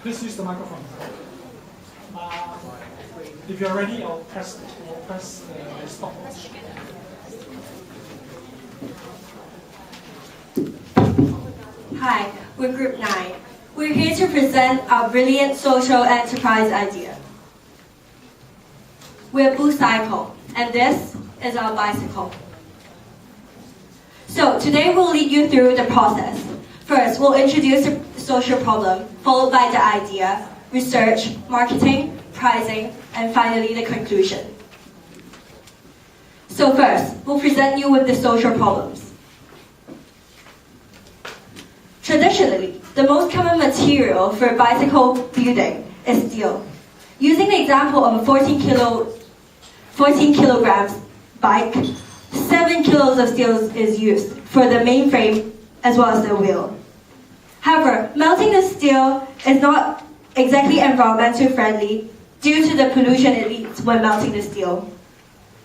Please use the microphone. If you're ready, I'll press the stop. Hi, we're Group 9. We're here to present our brilliant social enterprise idea. We're BooCycle, and this is our bicycle. So today we'll lead you through the process. First, we'll introduce the social problem, followed by the idea, research, marketing, pricing, and finally the conclusion. So first, we'll present you with the social problems. Traditionally, the most common material for bicycle building is steel. Using the example of a 14 kilograms bike, 7 kilos of steel is used for the main frame as well as the wheel. However, melting the steel is not exactly environmentally friendly due to the pollution it leads when melting the steel.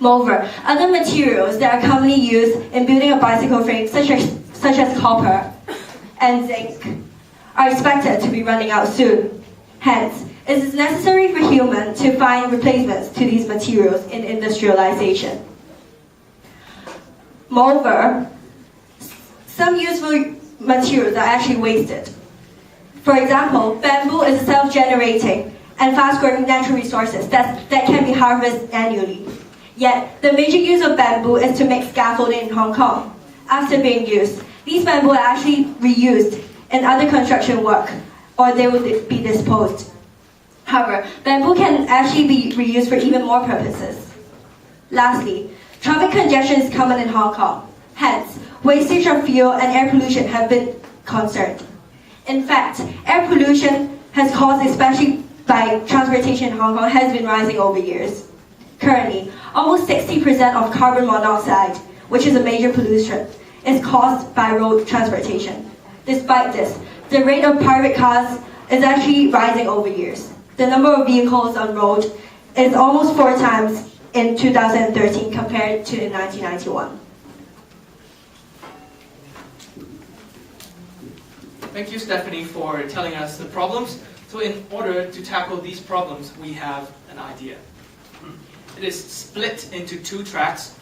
Moreover, other materials that are commonly used in building a bicycle frame, such as copper and zinc, are expected to be running out soon. Hence, it is necessary for humans to find replacements to these materials in industrialization. Moreover, some useful materials are actually wasted. For example, bamboo is self-generating and fast-growing natural resources that can be harvested annually. Yet, the major use of bamboo is to make scaffolding in Hong Kong. After being used, these bamboo are actually reused in other construction work, or they will be disposed. However, bamboo can actually be reused for even more purposes. Lastly, traffic congestion is common in Hong Kong. Hence, wastage of fuel and air pollution have been concerned. In fact, air pollution has caused, especially by transportation in Hong Kong, has been rising over years. Currently, almost 60% of carbon monoxide, which is a major pollution, is caused by road transportation. Despite this, the rate of private cars is actually rising over years. The number of vehicles on road is almost 4 times in 2013 compared to in 1991. Thank you, Stephanie, for telling us the problems. So in order to tackle these problems, we have an idea. It is split into 2 tracks.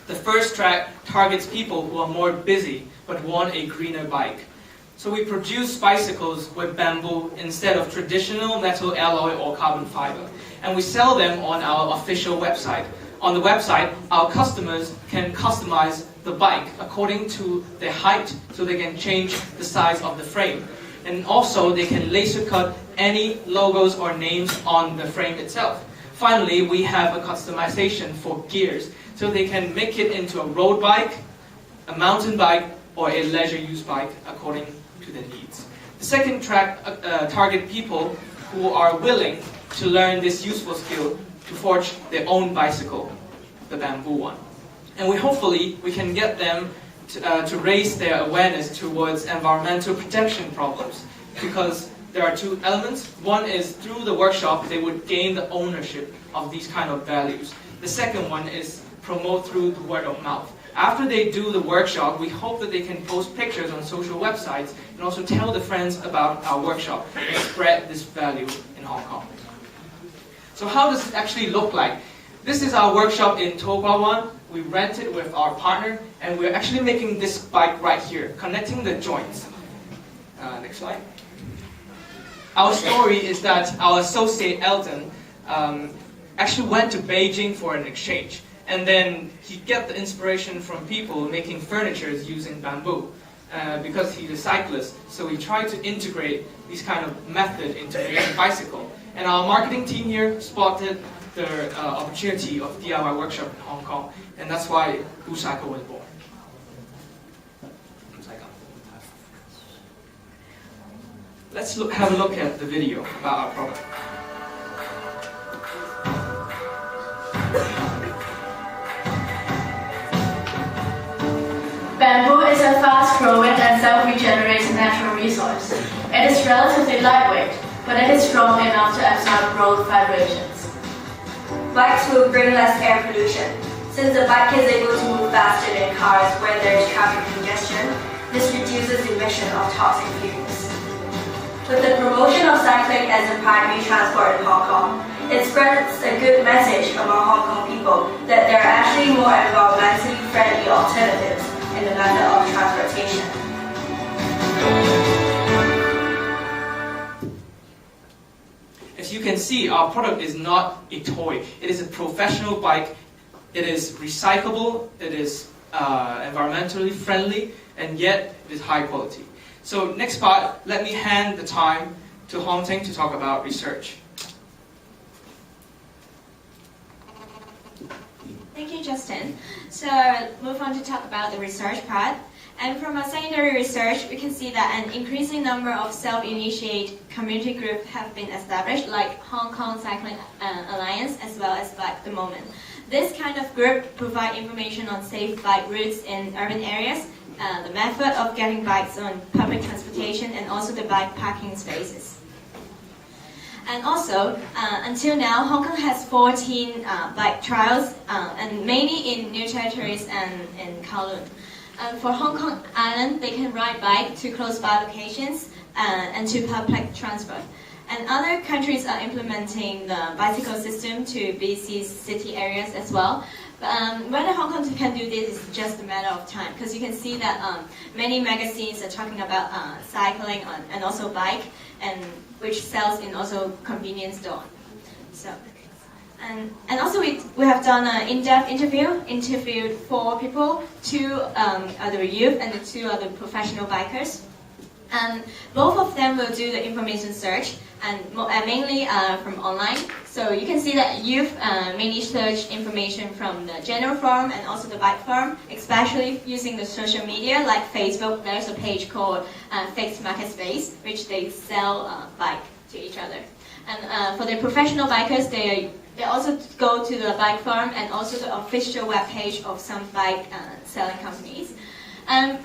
The first track targets people who are more busy but want a greener bike. So we produce bicycles with bamboo instead of traditional metal alloy or carbon fiber. And we sell them on our official website. On the website, our customers can customize the bike according to their height, so they can change the size of the frame. And also, they can laser cut any logos or names on the frame itself. Finally, we have a customization for gears, so they can make it into a road bike, a mountain bike, or a leisure use bike according to their needs. The second track target people who are willing to learn this useful skill to forge their own bicycle, the bamboo one. And hopefully we can get them to raise their awareness towards environmental protection problems, because there are 2 elements. One is through the workshop they would gain the ownership of these kind of values. The second one is promote through the word of mouth. After they do the workshop, we hope that they can post pictures on social websites and also tell the friends about our workshop and spread this value in Hong Kong. So how does it actually look like? This is our workshop in To Kwa Wan. We rent it with our partner, and we're actually making this bike right here, connecting the joints. Next slide. Our story is that our associate Elton actually went to Beijing for an exchange, and then he get the inspiration from people making furniture using bamboo. Because he's a cyclist, so we tried to integrate this kind of method into making a bicycle. And our marketing team here spotted the opportunity of DIY workshop in Hong Kong, and that's why BooCycle was born. Let's have a look at the video about our product. Bamboo is a fast-growing and self-regenerating natural resource. It is relatively lightweight, but it is strong enough to absorb road vibrations. Bikes will bring less air pollution. Since the bike is able to move faster than cars where there is traffic congestion, this reduces the emission of toxic fumes. With the promotion of cycling as a primary transport in Hong Kong, it spreads a good message among Hong Kong people that there are actually more environmentally friendly alternatives in the method of transportation. As you can see, our product is not a toy. It is a professional bike. It is recyclable, it is environmentally friendly, and yet it is high quality. So next part, let me hand the time to Hong Ting to talk about research. Thank you, Justin. So move on to talk about the research part. And from our secondary research, we can see that an increasing number of self-initiated community groups have been established, like Hong Kong Cycling Alliance, as well as Bike at the Moment. This kind of group provide information on safe bike routes in urban areas, the method of getting bikes on public transportation, and also the bike parking spaces. And also, until now, Hong Kong has 14 bike trials, and mainly in new territories and in Kowloon. For Hong Kong Island, they can ride bike to close by locations and to public transport. And other countries are implementing the bicycle system to BC's city areas as well. Whether Hong Kong can do this is just a matter of time, because you can see that many magazines are talking about cycling and also bike, and which sells in also convenience store. So, and also we have done an in-depth interviewed 4 people, 2 are the youth and the 2 are the professional bikers. And both of them will do the information search, and mainly from online. So you can see that youth mainly search information from the general forum and also the bike forum, especially using the social media like Facebook. There's a page called Fixed Market Space, which they sell bike to each other. And for the professional bikers, they also go to the bike forum and also the official webpage of some bike selling companies. And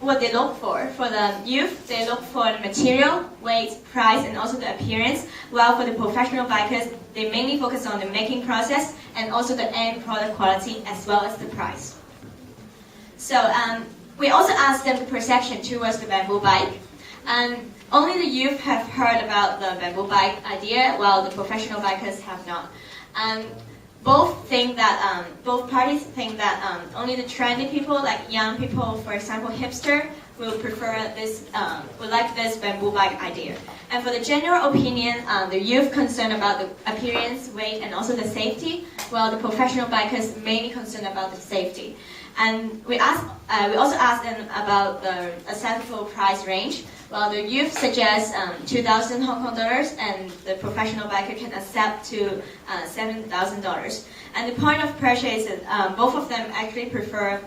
what they look for the youth, they look for the material, weight, price, and also the appearance, while for the professional bikers, they mainly focus on the making process and also the end product quality as well as the price. So we also asked them the perception towards the bamboo bike. And only the youth have heard about the bamboo bike idea, while the professional bikers have not. Both parties think that only the trendy people, like young people, for example, hipster, will prefer this, would like this bamboo bike idea. And for the general opinion, the youth concerned about the appearance, weight, and also the safety, while the professional bikers mainly concerned about the safety. And we also asked them about the acceptable price range. Well, the youth suggests 2,000 Hong Kong dollars, and the professional biker can accept to $7,000. And the point of purchase is both of them actually prefer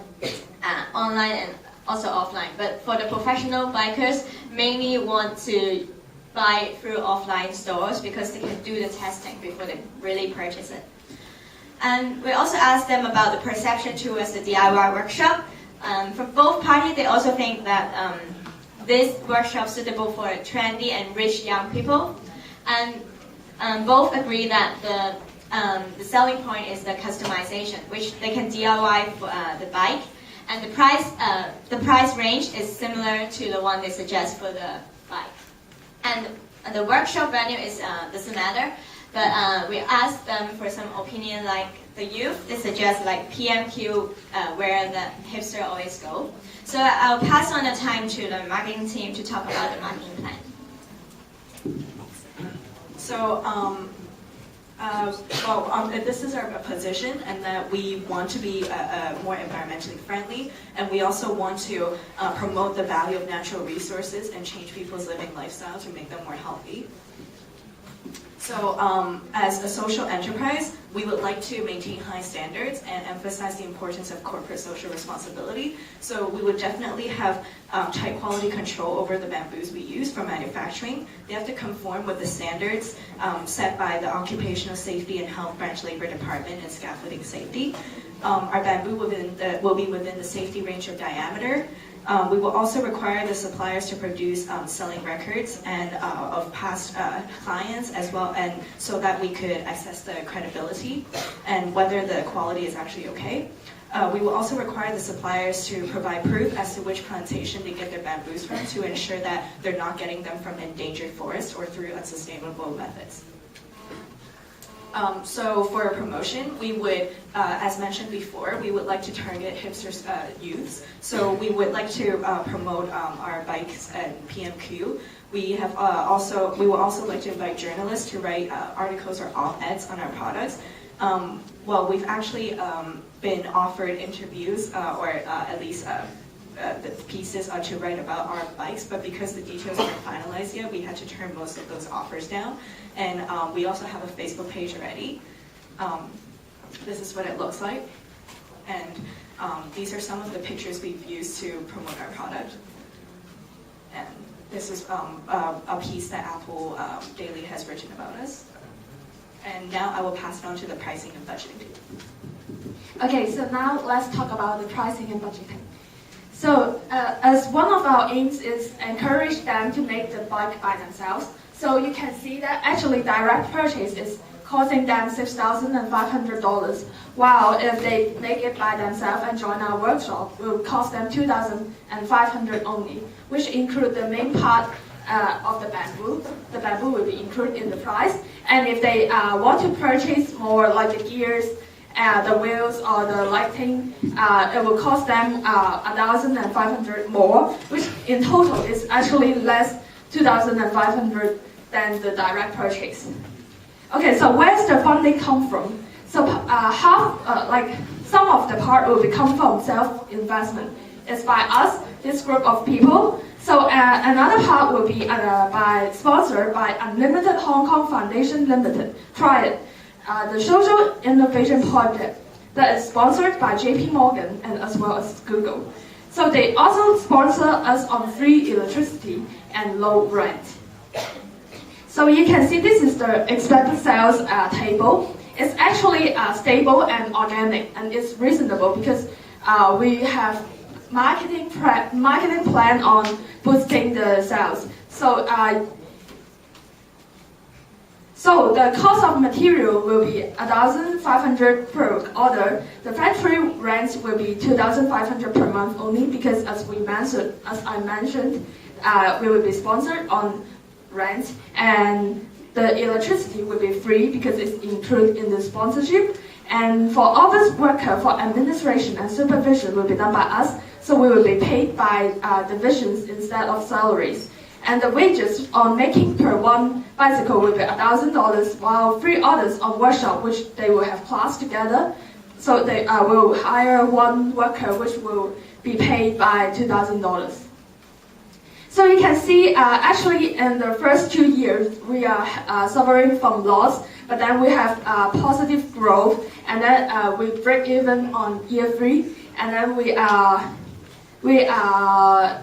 online and also offline. But for the professional bikers, mainly want to buy through offline stores because they can do the testing before they really purchase it. And we also asked them about the perception towards the DIY workshop. For both parties, they also think that this workshop is suitable for trendy and rich young people. And both agree that the selling point is the customization, which they can DIY for the bike. And the price range is similar to the one they suggest for the bike. And the workshop venue doesn't matter. But we asked them for some opinion, like the youth. They suggest like PMQ, where the hipster always go. So I'll pass on the time to the marketing team to talk about the marketing plan. So, this is our position, and that we want to be more environmentally friendly, and we also want to promote the value of natural resources and change people's living lifestyle to make them more healthy. So as a social enterprise, we would like to maintain high standards and emphasize the importance of corporate social responsibility. So we would definitely have tight quality control over the bamboos we use for manufacturing. They have to conform with the standards set by the Occupational Safety and Health Branch Labor Department and Scaffolding Safety. Our bamboo will be within the safety range of diameter. We will also require the suppliers to produce selling records and of past clients as well, and so that we could assess the credibility and whether the quality is actually okay. We will also require the suppliers to provide proof as to which plantation they get their bamboos from to ensure that they're not getting them from endangered forests or through unsustainable methods. So for promotion, we would, as mentioned before, we would like to target hipsters, youths. So we would like to promote our bikes and PMQ. We will also like to invite journalists to write articles or op-eds on our products. Well, we've actually been offered interviews or at least the pieces to write about our bikes, but because the details aren't finalized yet, we had to turn most of those offers down. And we also have a Facebook page already. This is what it looks like. And these are some of the pictures we've used to promote our product. And this is a piece that Apple Daily has written about us. And now I will pass it on to the pricing and budgeting. Okay, so now let's talk about the pricing and budgeting. So as one of our aims is encourage them to make the bike by themselves. So you can see that actually direct purchase is costing them $6,500, while if they make it by themselves and join our workshop, it will cost them $2,500 only, which include the main part of the bamboo. The bamboo will be included in the price. And if they want to purchase more like the gears, the wheels or the lighting, it will cost them $1,500 more, which in total is actually less $2,500 than the direct purchase. Okay, so where's the funding come from? So some of the part will come from self-investment. It's by us, this group of people. So another part will be sponsored by Unlimited Hong Kong Foundation Limited. Try it. The Social Innovation Project that is sponsored by JP Morgan and as well as Google. So they also sponsor us on free electricity and low rent. So you can see this is the expected sales table. It's actually stable and organic, and it's reasonable because we have marketing plan on boosting the sales. So the cost of material will be $1,500 per order. The factory rent will be $2,500 per month only because as I mentioned, we will be sponsored on rent, and the electricity will be free because it's included in the sponsorship. And for office worker, for administration and supervision will be done by us, so we will be paid by divisions instead of salaries. And the wages on making per one bicycle will be $1,000, while free orders on workshop, which they will have class together, so they will hire one worker, which will be paid by $2,000. So you can see, actually, in the first 2 years, we are suffering from loss, but then we have positive growth, and then we break even on year 3, and then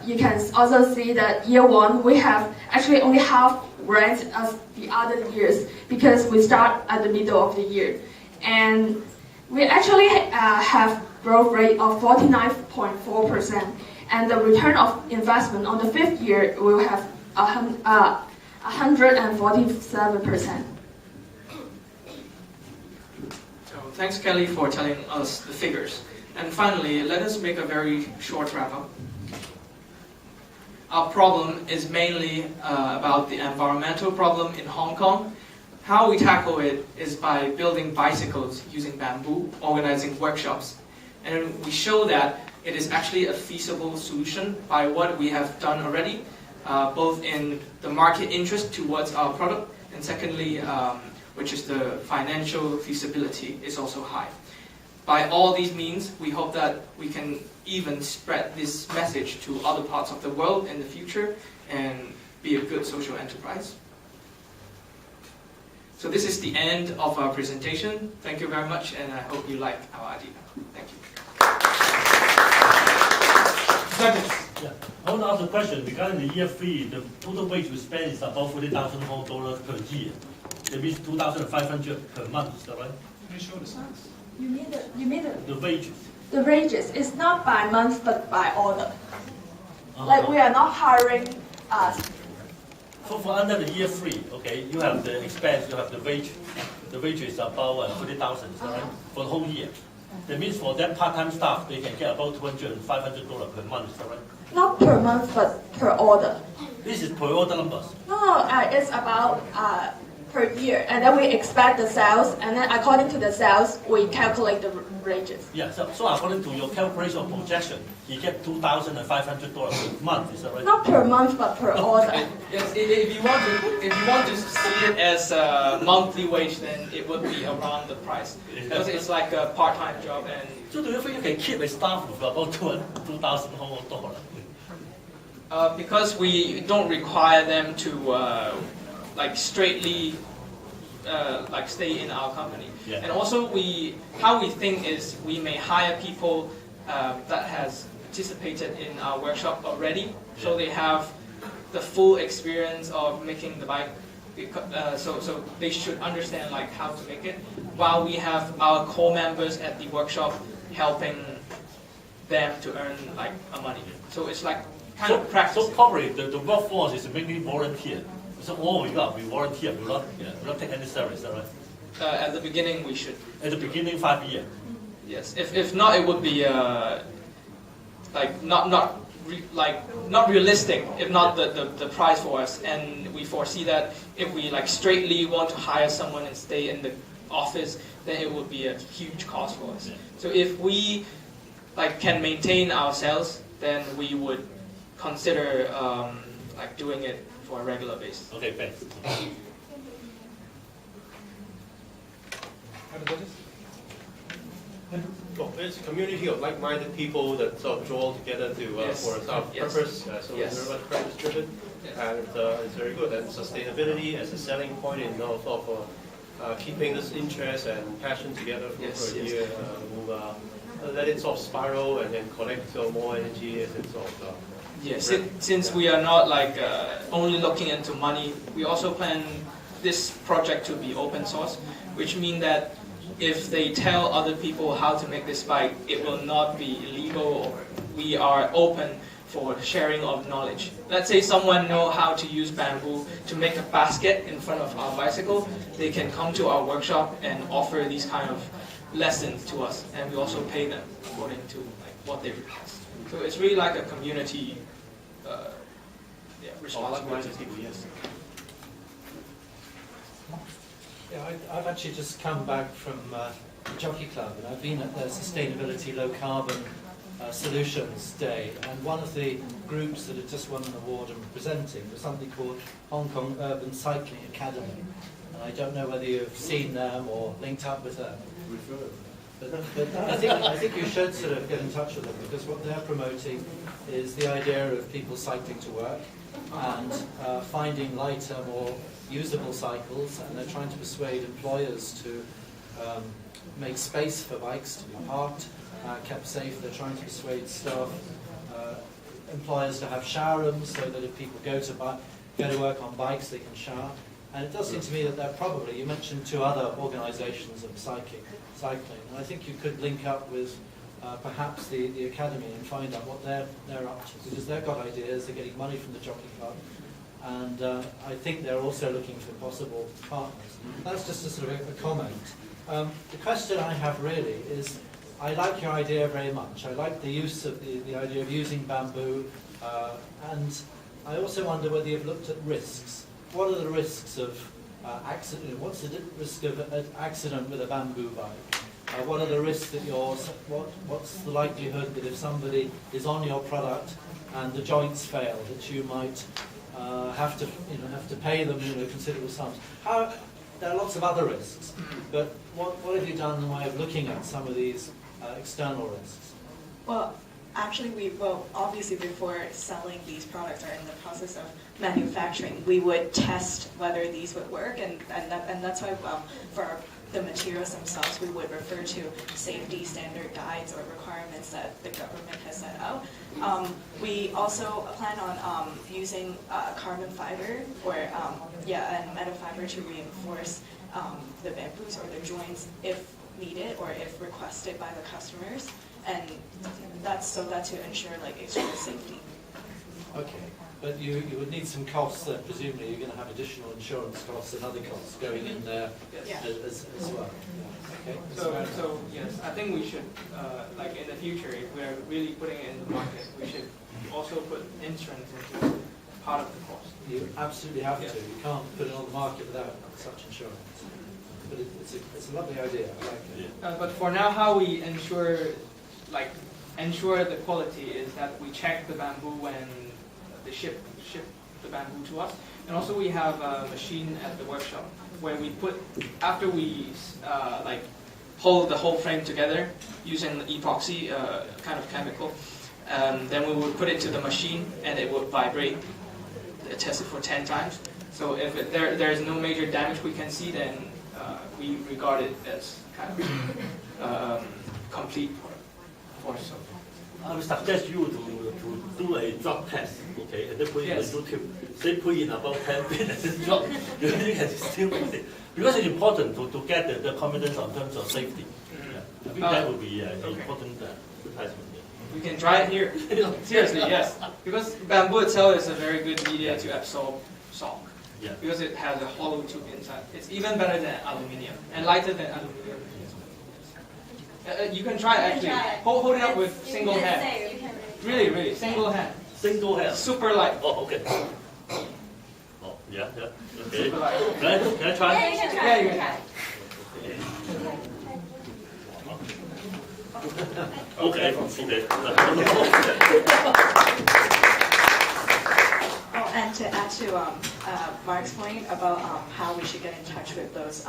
you can also see that year 1 we have actually only half rent as the other years because we start at the middle of the year, and we actually have growth rate of 49.4%. And the return of investment on the 5th year will have 147%. So thanks, Kelly, for telling us the figures. And finally, let us make a very short wrap-up. Our problem is mainly about the environmental problem in Hong Kong. How we tackle it is by building bicycles using bamboo, organizing workshops. And we show that it is actually a feasible solution by what we have done already, both in the market interest towards our product, and secondly, which is the financial feasibility is also high. By all these means, we hope that we can even spread this message to other parts of the world in the future and be a good social enterprise. So this is the end of our presentation. Thank you very much, and I hope you like our idea. Thank you. Yeah. I want to ask a question regarding the year 3. The total wage we spend is about $40,000 per year. That means $2,500 per month. Is that right? Can you show the slides? You mean The wages. the wages is not by month but by order. Like we are not hiring So for under the year 3, okay, you have the expense, you have the wage. The wage is about $40,000, is that right? For the whole year. That means for that part-time staff, they can get about $200 and $500 per month, is that right? Not per month, but per order. This is per order numbers. No, it's about per year, and then we expect the sales, and then according to the sales, we calculate the wages. Yeah, so according to your calculation or projection, you get $2,500 per month, is that right? Not per month, but per order. Yes, if you want to see it as a monthly wage, then it would be around the price because it's like a part-time job. And so do you think you can keep a staff with about $2,000 Hong Kong dollars? Because we don't require them to like straightly like stay in our company. Yeah. And also how we think is we may hire people that has participated in our workshop already, so they have the full experience of making the bike. So they should understand like how to make it, while we have our core members at the workshop helping them to earn like a money. So it's like kind of practice. So probably the workforce is mainly volunteer. So all we got, we volunteer, we not take any salary, is that right? At the beginning we should. At the beginning, 5 years. Yes. If not, it would be like not realistic. If not the price for us, and we foresee that if we like straightly want to hire someone and stay in the office, then it would be a huge cost for us. Yeah. So if we like can maintain our sales, then we would consider like doing it for a regular basis. Okay, thanks. Well, it's a community of like-minded people that sort of draw together to for our purpose. So Yes. it's very much purpose-driven, and it's very good. And sustainability as a selling point in sort of keeping this interest and passion together for a year will let it sort of spiral and then collect more energy as it sort of. Yes, since we are not like only looking into money, we also plan this project to be open source, which means that if they tell other people how to make this bike, it will not be illegal, or we are open for sharing of knowledge. Let's say someone knows how to use bamboo to make a basket in front of our bicycle, they can come to our workshop and offer these kind of lessons to us, and we also pay them according to like what they request. So it's really like a community responsibility. Yes. Yeah, I've actually just come back from the Jockey Club, and I've been at the Sustainability Low Carbon Solutions Day, and one of the groups that had just won an award and presenting was something called Hong Kong Urban Cycling Academy. And I don't know whether you've seen them or linked up with them. But I think you should sort of get in touch with them, because what they're promoting is the idea of people cycling to work and finding lighter, more usable cycles, and they're trying to persuade employers to make space for bikes to be parked, kept safe. They're trying to persuade staff, employers to have shower rooms so that if people go to work on bikes, they can shower. And it does seem to me that they're probably, you mentioned 2 other organisations of cycling, and I think you could link up with perhaps the academy and find out what they're up to, because they've got ideas, they're getting money from the Jockey Club, and I think they're also looking for possible partners. That's just a sort of a comment. The question I have really is, I like your idea very much. I like the use of the idea of using bamboo, and I also wonder whether you've looked at risks. What are the risks of accident? What's the risk of an accident with a bamboo bike? What are the risks that what's the likelihood that if somebody is on your product and the joints fail, that you might have to pay them considerable sums? There are lots of other risks, but what have you done in the way of looking at some of these external risks? Well, actually, obviously before selling these products or in the process of manufacturing, we would test whether these would work, and that's why for the materials themselves, we would refer to safety standard guides or requirements that the government has set out. We also plan on using carbon fiber or and metal fiber to reinforce the bamboos or the joints if needed or if requested by the customers, and that's to ensure like extreme safety. Okay. But you would need some costs that presumably you're going to have additional insurance costs and other costs going in there as well. Yeah. Okay. So yes, I think we should, like in the future, if we're really putting it in the market, we should also put insurance into part of the cost. You absolutely have to. You can't put it on the market without such insurance. But it's a lovely idea. I like it. But for now, how we ensure the quality is that we check the bamboo when they ship the bamboo to us, and also we have a machine at the workshop where we put, after we hold the whole frame together using epoxy kind of chemical, then we would put it to the machine and it would vibrate. Test it for 10 times. So if there is no major damage we can see, then we regard it as kind of complete for so. I would suggest you to do a drop test, okay, and then put it in the tube. Say put in about 10 minutes and drop, you can still put it. Because it's important to get the confidence in terms of safety. Yeah. I think that would be an important advertisement. We can try it here. Seriously, yes. Because bamboo itself is a very good media to absorb salt. Yeah. Because it has a hollow tube inside. It's even better than aluminium and lighter than aluminium. You can try it actually. Hold it up with single hand. Really, single hand. Single hand. Super light. Oh, okay. Oh, yeah. Okay. Super light. Can I try? Yeah, you can try. Yeah, you can try. Okay. Oh, and to add to Mark's point about how we should get in touch with those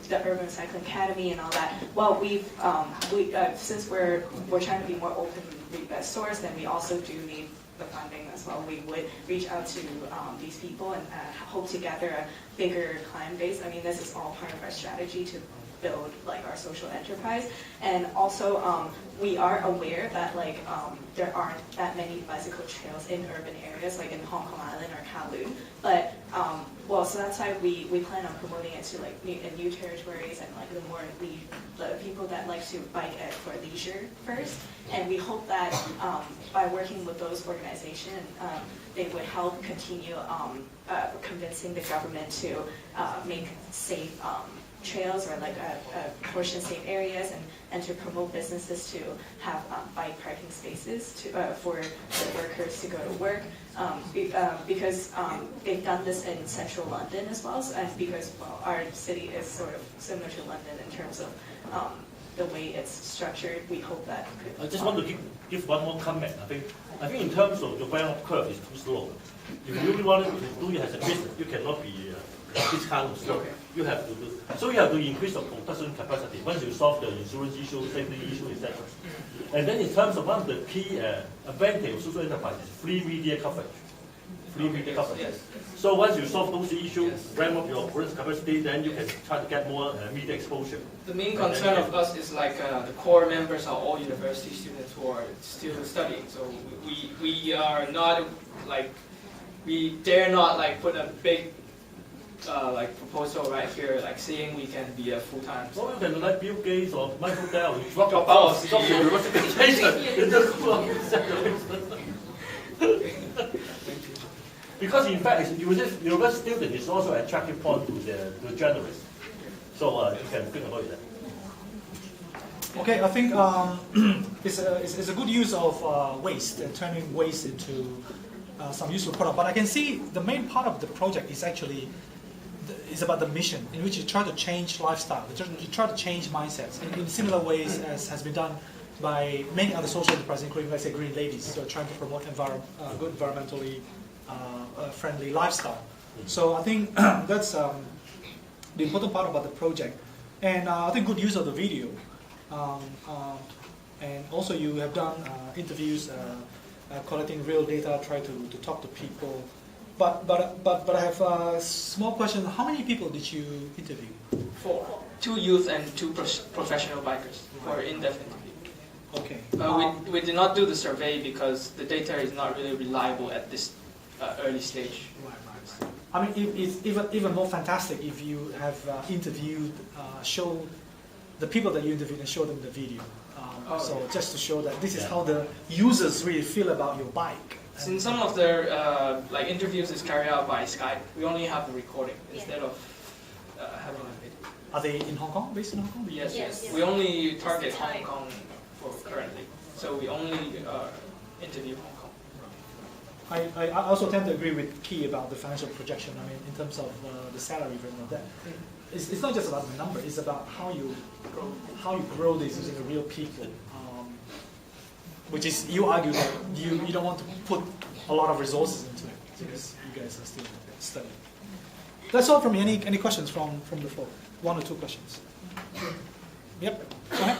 the Urban Cycling Academy and all that. Well, since we're trying to be more open source, then we also do need the funding as well. We would reach out to these people and hope to gather a bigger client base. I mean, this is all part of our strategy to build our social enterprise, and also we are aware that there aren't that many bicycle trails in urban areas like in Hong Kong Island or Kowloon, but so that's why we plan on promoting it to new territories and the people that like to bike for leisure first, and we hope that by working with those organizations they would help continue convincing the government to make safe trails or portion safe areas, and to promote businesses to have bike parking spaces for the workers to go to work, because they've done this in central London as well, and because our city is sort of similar to London in terms of the way it's structured. We hope that could, I just want to give one more comment. I think in terms of the development curve is too slow. If you really want to do it as a business, you cannot be this kind of slow. You have to do. So you have to increase the production capacity once you solve the insurance issue, safety issue, etc. And then in terms of one of the key advantage of social enterprise is free media coverage. Yes. So once you solve those issues, ramp up your production capacity, then you can try to get more media exposure. The main concern of us is the core members are all university students who are still studying. So we are not we dare not put a big proposal right here, saying we can be a full-time. So you can Bill Gates or Michael Dell, you drop out, stop the university education. Because in fact, university student is also an attractive point to the journalists. So you can think about that. Okay, I think it's a good use of waste and turning waste into some useful product. But I can see the main part of the project is actually about the mission, in which you try to change lifestyle, you try to change mindsets in similar ways as has been done by many other social enterprises, including, let's say, Green Ladies, so trying to promote good environmentally friendly lifestyle. So I think that's the important part about the project. And I think good use of the video. And also you have done interviews, collecting real data, try to talk to people. But I have a small question. How many people did you interview? 4. 2 youth and 2 professional bikers for in-depth interview. Okay. We did not do the survey because the data is not really reliable at this early stage. Right. I mean, it's even more fantastic if you have interviewed, show the people that you interviewed and show them the video. So just to show that this is how the users really feel about your bike. Since some of their like interviews is carried out by Skype, we only have the recording instead of having a video. Are they in Hong Kong? Based in Hong Kong? Yes, yes. We only target Hong Kong for currently, so we only interview Hong Kong. I also tend to agree with Key about the financial projection. I mean, in terms of the salary and all that. It's not just about the number. It's about how you grow this using the real people. Which is, you argue that you don't want to put a lot of resources into it because you guys are still studying. That's all from me. Any questions from the floor? 1 or 2 questions. Yep. Go ahead.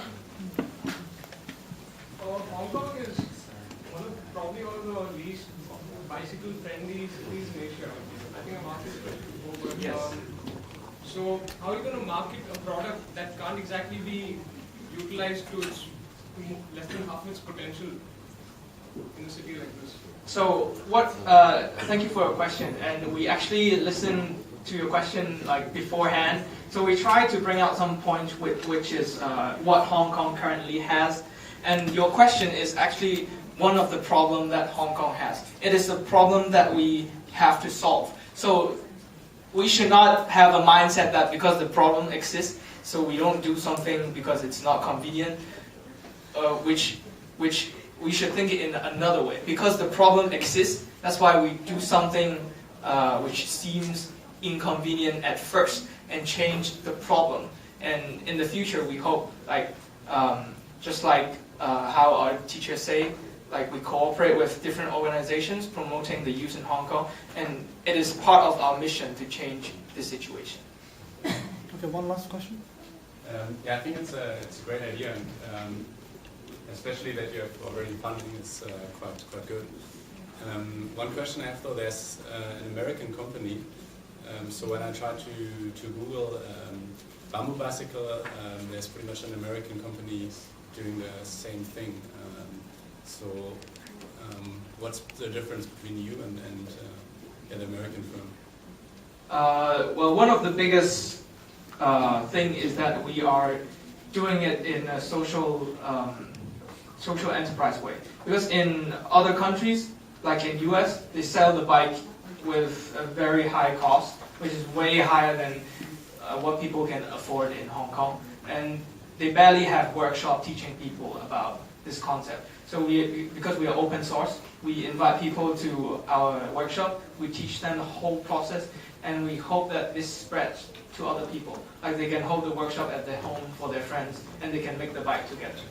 Hong Kong is probably one of the least bicycle-friendly cities in Asia. I think a market is Yes. So how are you going to market a product that can't exactly be utilized to its less than half its potential in a city like this? So thank you for your question, and we actually listened to your question like beforehand. So we tried to bring out some points which is what Hong Kong currently has, and your question is actually one of the problems that Hong Kong has. It is a problem that we have to solve. So we should not have a mindset that because the problem exists, so we don't do something because it's not convenient. Which we should think it in another way. Because the problem exists, that's why we do something which seems inconvenient at first and change the problem. And in the future, we hope, like just like how our teachers say, like we cooperate with different organizations promoting the use in Hong Kong, and it is part of our mission to change the situation. Okay, one last question. Yeah, I think it's a great idea. And, especially that you have already funding is quite good. One question I have though, there's an American company, so when I try to Google bamboo bicycle, there's pretty much an American company doing the same thing. So what's the difference between you and the American firm? Well, one of the biggest thing is that we are doing it in a social enterprise way. Because in other countries, like in US, they sell the bike with a very high cost, which is way higher than what people can afford in Hong Kong. And they barely have workshop teaching people about this concept. So because we are open source, we invite people to our workshop, we teach them the whole process, and we hope that this spreads to other people. Like they can hold the workshop at their home for their friends, and they can make the bike together.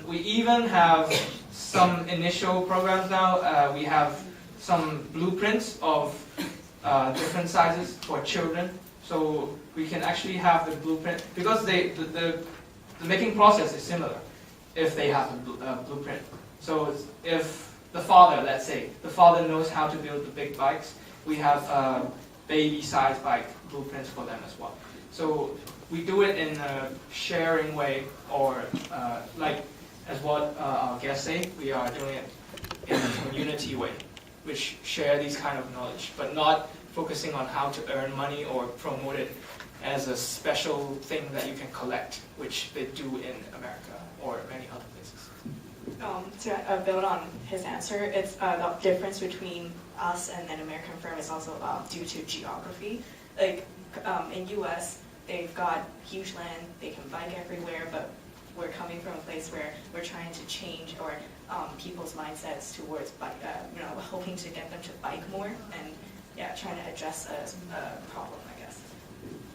We even have some initial programs now. We have some blueprints of different sizes for children. So we can actually have the blueprint, because the making process is similar if they have a blueprint. So if the father, let's say, the father knows how to build the big bikes, we have baby-sized bike blueprints for them as well. So we do it in a sharing way, or like as what our guests say, we are doing it in a community way, which share these kind of knowledge, but not focusing on how to earn money or promote it as a special thing that you can collect, which they do in America or many other places. To build on his answer, it's the difference between us and an American firm is also due to geography. Like in US, they've got huge land, they can bike everywhere, but we're coming from a place where we're trying to change or people's mindsets towards bike, hoping to get them to bike more, and trying to address a problem, I guess.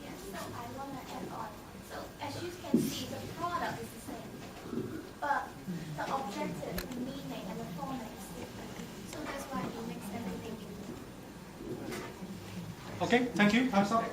Yes, so I want to add on. So as you can see, the product is the same, but the objective, the meaning, and the format is different. So that's why it makes everything unique. Okay, thank you. Time's up.